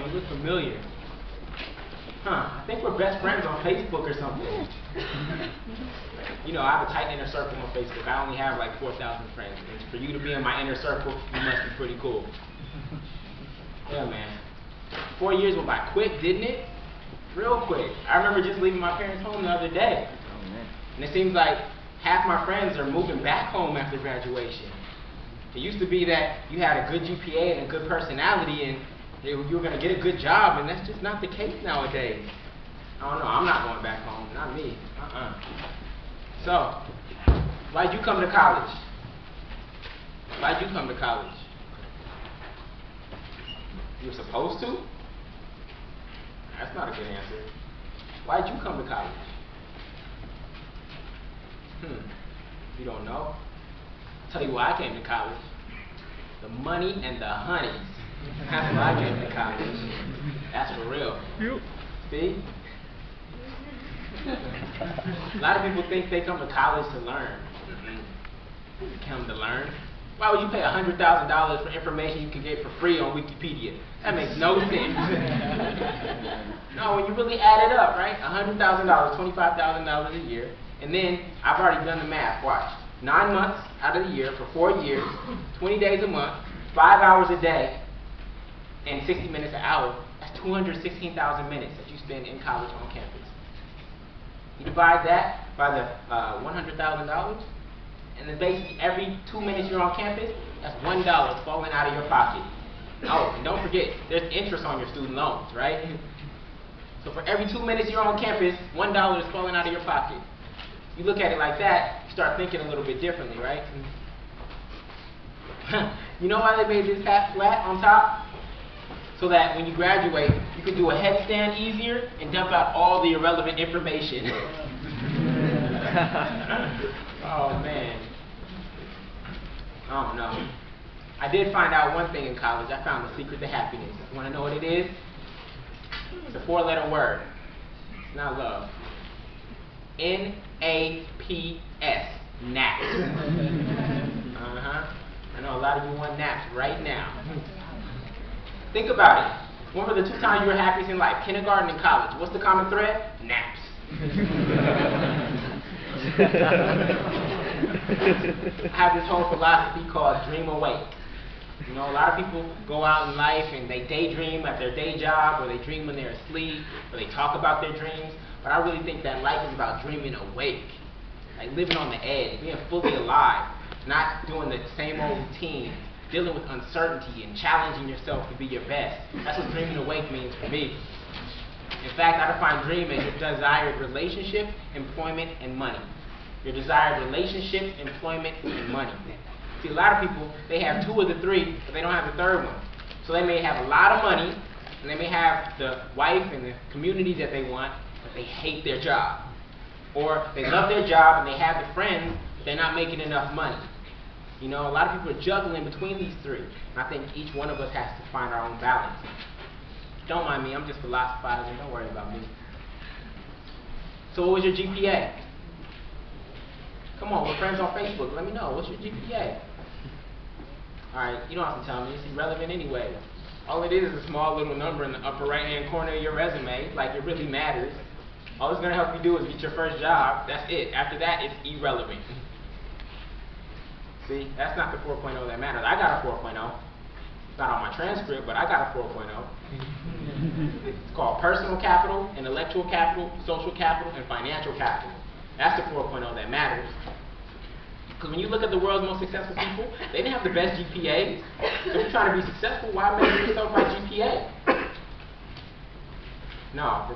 you look familiar. I think we're best friends on Facebook or something. You know, I have a tight inner circle on Facebook. I only have like 4,000 friends. And for you to be in my inner circle, you must be pretty cool. Yeah, man. 4 years went by quick, didn't it? Real quick. I remember just leaving my parents' home the other day. Oh, man. And it seems like half my friends are moving back home after graduation. It used to be that you had a good GPA and a good personality and you were going to get a good job, and that's just not the case nowadays. I don't know. I'm not going back home. Not me. So, why'd you come to college? Why'd you come to college? You were supposed to? That's not a good answer. Why'd you come to college? You don't know? I'll tell you why I came to college. The money and the honeys. That's why I came to college. That's for real. See? A lot of people think they come to college to learn. You come to learn. Why would you pay $100,000 for information you can get for free on Wikipedia? That makes no sense. No, when you really add it up, right? $100,000, $25,000 a year. And then, I've already done the math, watch. 9 months out of the year for 4 years, 20 days a month, 5 hours a day, and 60 minutes an hour. That's 216,000 minutes that you spend in college on campus. You divide that by the $100,000, and then basically every 2 minutes you're on campus, that's $1 falling out of your pocket. Oh, and don't forget, there's interest on your student loans, right? So for every 2 minutes you're on campus, $1 is falling out of your pocket. You look at it like that, you start thinking a little bit differently, right? You know why they made this hat flat on top? So that when you graduate, you can do a headstand easier and dump out all the irrelevant information. Oh, man. I don't know. I did find out one thing in college. I found the secret to happiness. You want to know what it is? It's a 4-letter word. It's not love. N-A-P-S. Naps. I know a lot of you want naps right now. Think about it. When were the 2 times you were happiest in life? Kindergarten and college. What's the common thread? Naps. I have this whole philosophy called dream awake. You know, a lot of people go out in life and they daydream at their day job, or they dream when they're asleep, or they talk about their dreams. But I really think that life is about dreaming awake. Like living on the edge, being fully alive, not doing the same old routine, dealing with uncertainty and challenging yourself to be your best. That's what dreaming awake means for me. In fact, I define dream as your desired relationship, employment, and money. Your desired relationship, employment, and money. See, a lot of people, they have 2 of the 3, but they don't have the 3rd one. So they may have a lot of money, and they may have the wife and the community that they want, but they hate their job. Or they love their job and they have the friends, but they're not making enough money. You know, a lot of people are juggling between these 3. And I think each one of us has to find our own balance. Don't mind me, I'm just philosophizing, don't worry about me. So what was your GPA? Come on, we're friends on Facebook, let me know, what's your GPA? Alright, you don't have to tell me, it's irrelevant anyway. All it is a small little number in the upper right hand corner of your resume, like it really matters. All it's going to help you do is get your first job, that's it. After that, it's irrelevant. See, that's not the 4.0 that matters. I got a 4.0. It's not on my transcript, but I got a 4.0. It's called personal capital, intellectual capital, social capital, and financial capital. That's the 4.0 that matters. Because when you look at the world's most successful people, they didn't have the best GPAs. So if you're trying to be successful, why measure yourself by GPA? No, the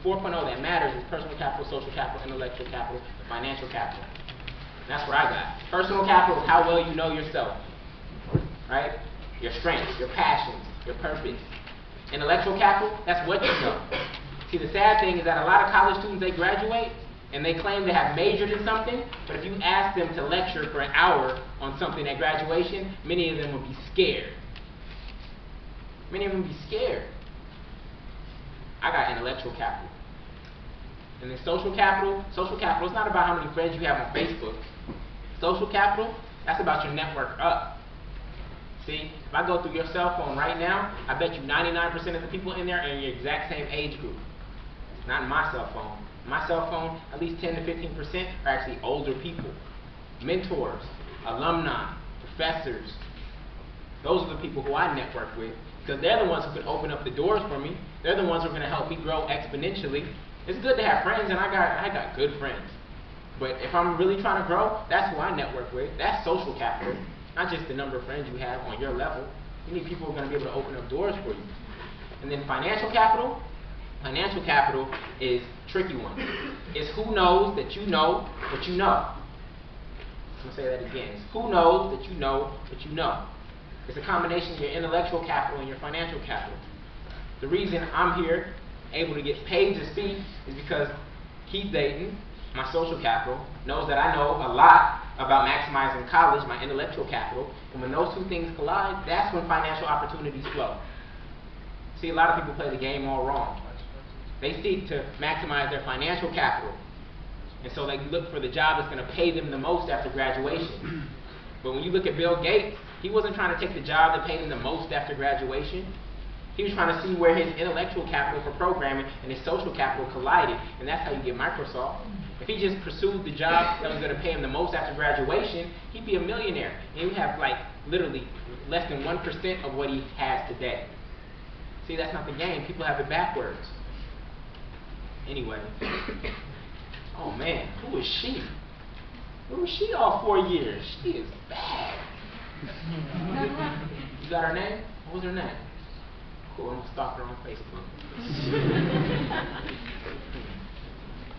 4.0 that matters is personal capital, social capital, intellectual capital, and financial capital. And that's what I got. Personal capital is how well you know yourself. Right? Your strengths, your passions, your purpose. Intellectual capital, that's what you know. See, the sad thing is that a lot of college students, they graduate, and they claim they have majored in something, but if you ask them to lecture for an hour on something at graduation, many of them will be scared. Many of them will be scared. I got intellectual capital. And then social capital is not about how many friends you have on Facebook. Social capital, that's about your network up. See, if I go through your cell phone right now, I bet you 99% of the people in there are in your exact same age group. Not in my cell phone. My cell phone, at least 10 to 15% are actually older people. Mentors, alumni, professors. Those are the people who I network with, because they're the ones who can open up the doors for me. They're the ones who are going to help me grow exponentially. It's good to have friends, and I got good friends. But if I'm really trying to grow, that's who I network with. That's social capital, not just the number of friends you have on your level. You need people who are going to be able to open up doors for you. And then financial capital. Financial capital is a tricky one. It's who knows that you know what you know. I'm going to say that again. It's who knows that you know what you know. It's a combination of your intellectual capital and your financial capital. The reason I'm here, able to get paid to speak, is because Keith Dayton, my social capital, knows that I know a lot about maximizing college, my intellectual capital, and when those two things collide, that's when financial opportunities flow. See, a lot of people play the game all wrong. They seek to maximize their financial capital, and so they look for the job that's going to pay them the most after graduation. But when you look at Bill Gates, he wasn't trying to take the job that paid him the most after graduation. He was trying to see where his intellectual capital for programming and his social capital collided, and that's how you get Microsoft. If he just pursued the job that was going to pay him the most after graduation, he'd be a millionaire, and he'd have like literally less than 1% of what he has today. See, that's not the game. People have it backwards. Anyway, oh man, who is she? Who was she all 4 years? She is bad. You got her name? What was her name? Cool, I'm gonna stalk her on Facebook.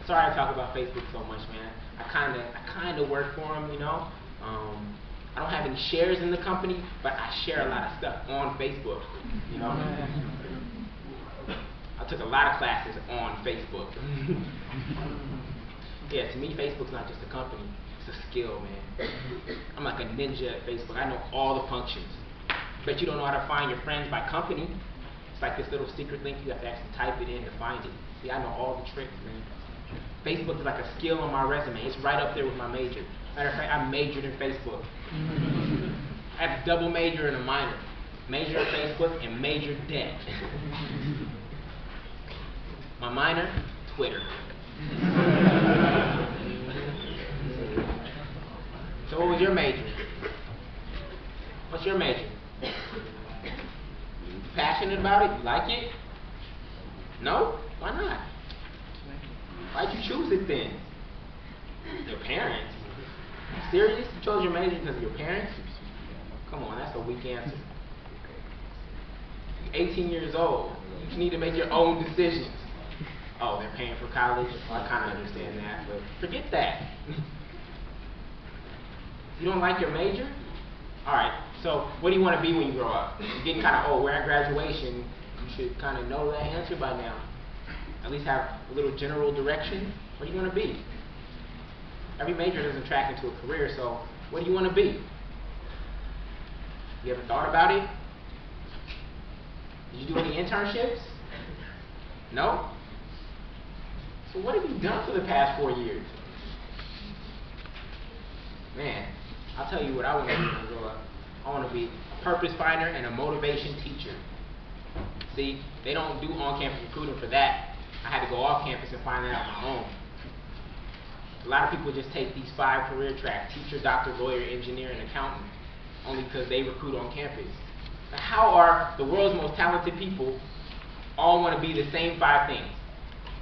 Sorry I talk about Facebook so much, man. I kinda work for them, you know. I don't have any shares in the company, but I share a lot of stuff on Facebook, you know. I took a lot of classes on Facebook. Yeah, to me, Facebook's not just a company. It's a skill, man. I'm like a ninja at Facebook. I know all the functions. Bet you don't know how to find your friends by company. It's like this little secret link. You have to actually type it in to find it. See, I know all the tricks, man. Facebook is like a skill on my resume. It's right up there with my major. Matter of fact, I majored in Facebook. I have a double major and a minor. Major in Facebook and major debt. My minor, Twitter. So what was your major? What's your major? You passionate about it? You like it? No? Why not? Why'd you choose it then? Your parents? Serious? You chose your major because of your parents? Come on, that's a weak answer. You're 18 years old. You need to make your own decisions. Oh, they're paying for college? Well, I kind of understand that, but forget that. You don't like your major? Alright, so what do you want to be when you grow up? You're getting kind of old. We're at graduation. You should kind of know that answer by now. At least have a little general direction. What do you want to be? Every major doesn't track into a career, so what do you want to be? You ever thought about it? Did you do any internships? No? So what have you done for the past 4 years? Man, I'll tell you what I want to be when I grow up. I want to be a purpose finder and a motivation teacher. See, they don't do on-campus recruiting for that. I had to go off campus and find that out on my own. A lot of people just take these 5 career tracks: teacher, doctor, lawyer, engineer, and accountant, only because they recruit on campus. Now, how are the world's most talented people all want to be the same 5 things?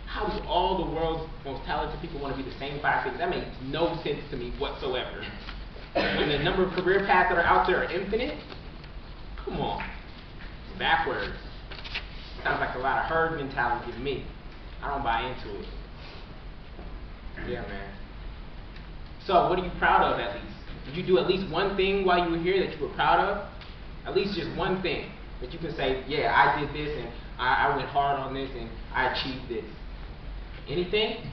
How do all the world's most talented people want to be the same 5 things? That makes no sense to me whatsoever. When the number of career paths that are out there are infinite, come on, it's backwards. Sounds like a lot of herd mentality to me. I don't buy into it. Yeah, man. So, what are you proud of at least? Did you do at least one thing while you were here that you were proud of? At least just one thing that you can say, yeah, I did this and I went hard on this and I achieved this. Anything?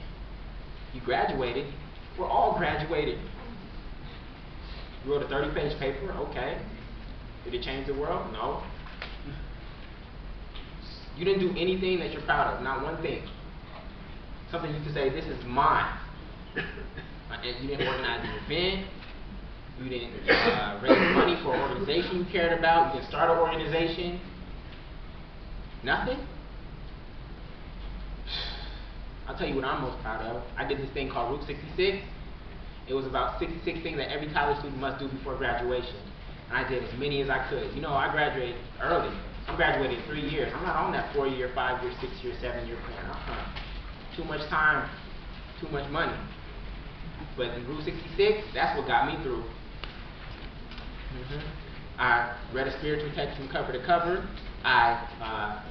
You graduated. We're all graduated. You wrote a 30-page paper? Okay. Did it change the world? No. You didn't do anything that you're proud of, not one thing. Something you can say, this is mine. And you didn't organize an event. You didn't raise money for an organization you cared about. You didn't start an organization. Nothing? I'll tell you what I'm most proud of. I did this thing called Route 66. It was about 66 things that every college student must do before graduation. And I did as many as I could. You know, I graduated early. I'm graduating in 3 years. I'm not on that 4-year, 5-year, 6-year, 7-year plan. Too much time, too much money. But in Route 66, that's what got me through. I read a spiritual text from cover to cover. I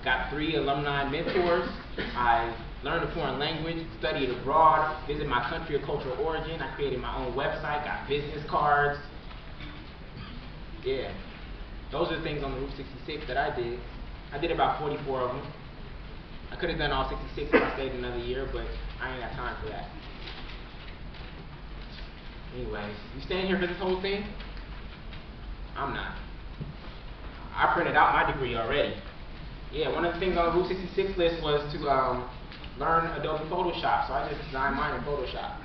got 3 alumni mentors. I learned a foreign language, studied abroad, visited my country of cultural origin. I created my own website, got business cards. Yeah. Those are the things on the Route 66 that I did. I did about 44 of them. I could have done all 66 if I stayed another year, but I ain't got time for that. Anyways, you staying here for this whole thing? I'm not. I printed out my degree already. Yeah, one of the things on the Route 66 list was to learn Adobe Photoshop, so I just designed mine in Photoshop.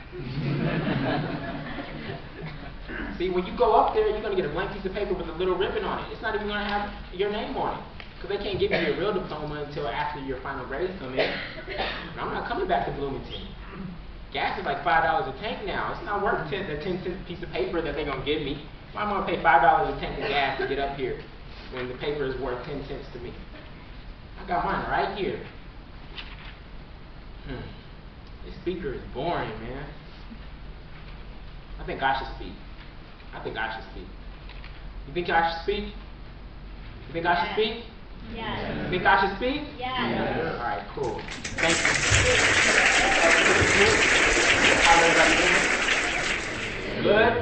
See, when you go up there, you're going to get a blank piece of paper with a little ribbon on it. It's not even going to have your name on it, because they can't give you your real diploma until after your final grades come in. And I'm not coming back to Bloomington. Gas is like $5 a tank now. It's not worth the 10-cent piece of paper that they're going to give me. Why am I going to pay $5 a tank of gas to get up here when the paper is worth 10 cents to me? I got mine right here. This speaker is boring, man. I think I should speak. I think I should speak. You think I should speak? You think I should speak? Yes. You think I should speak? Yes. All right, cool. Thank you. How everybody doing? Good.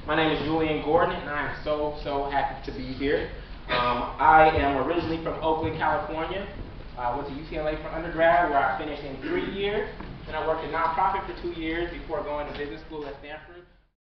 My name is Julian Gordon, and I am so happy to be here. I am originally from Oakland, California. I went to UCLA for undergrad, where I finished in 3 years. Then I worked in nonprofit for 2 years before going to business school at Stanford.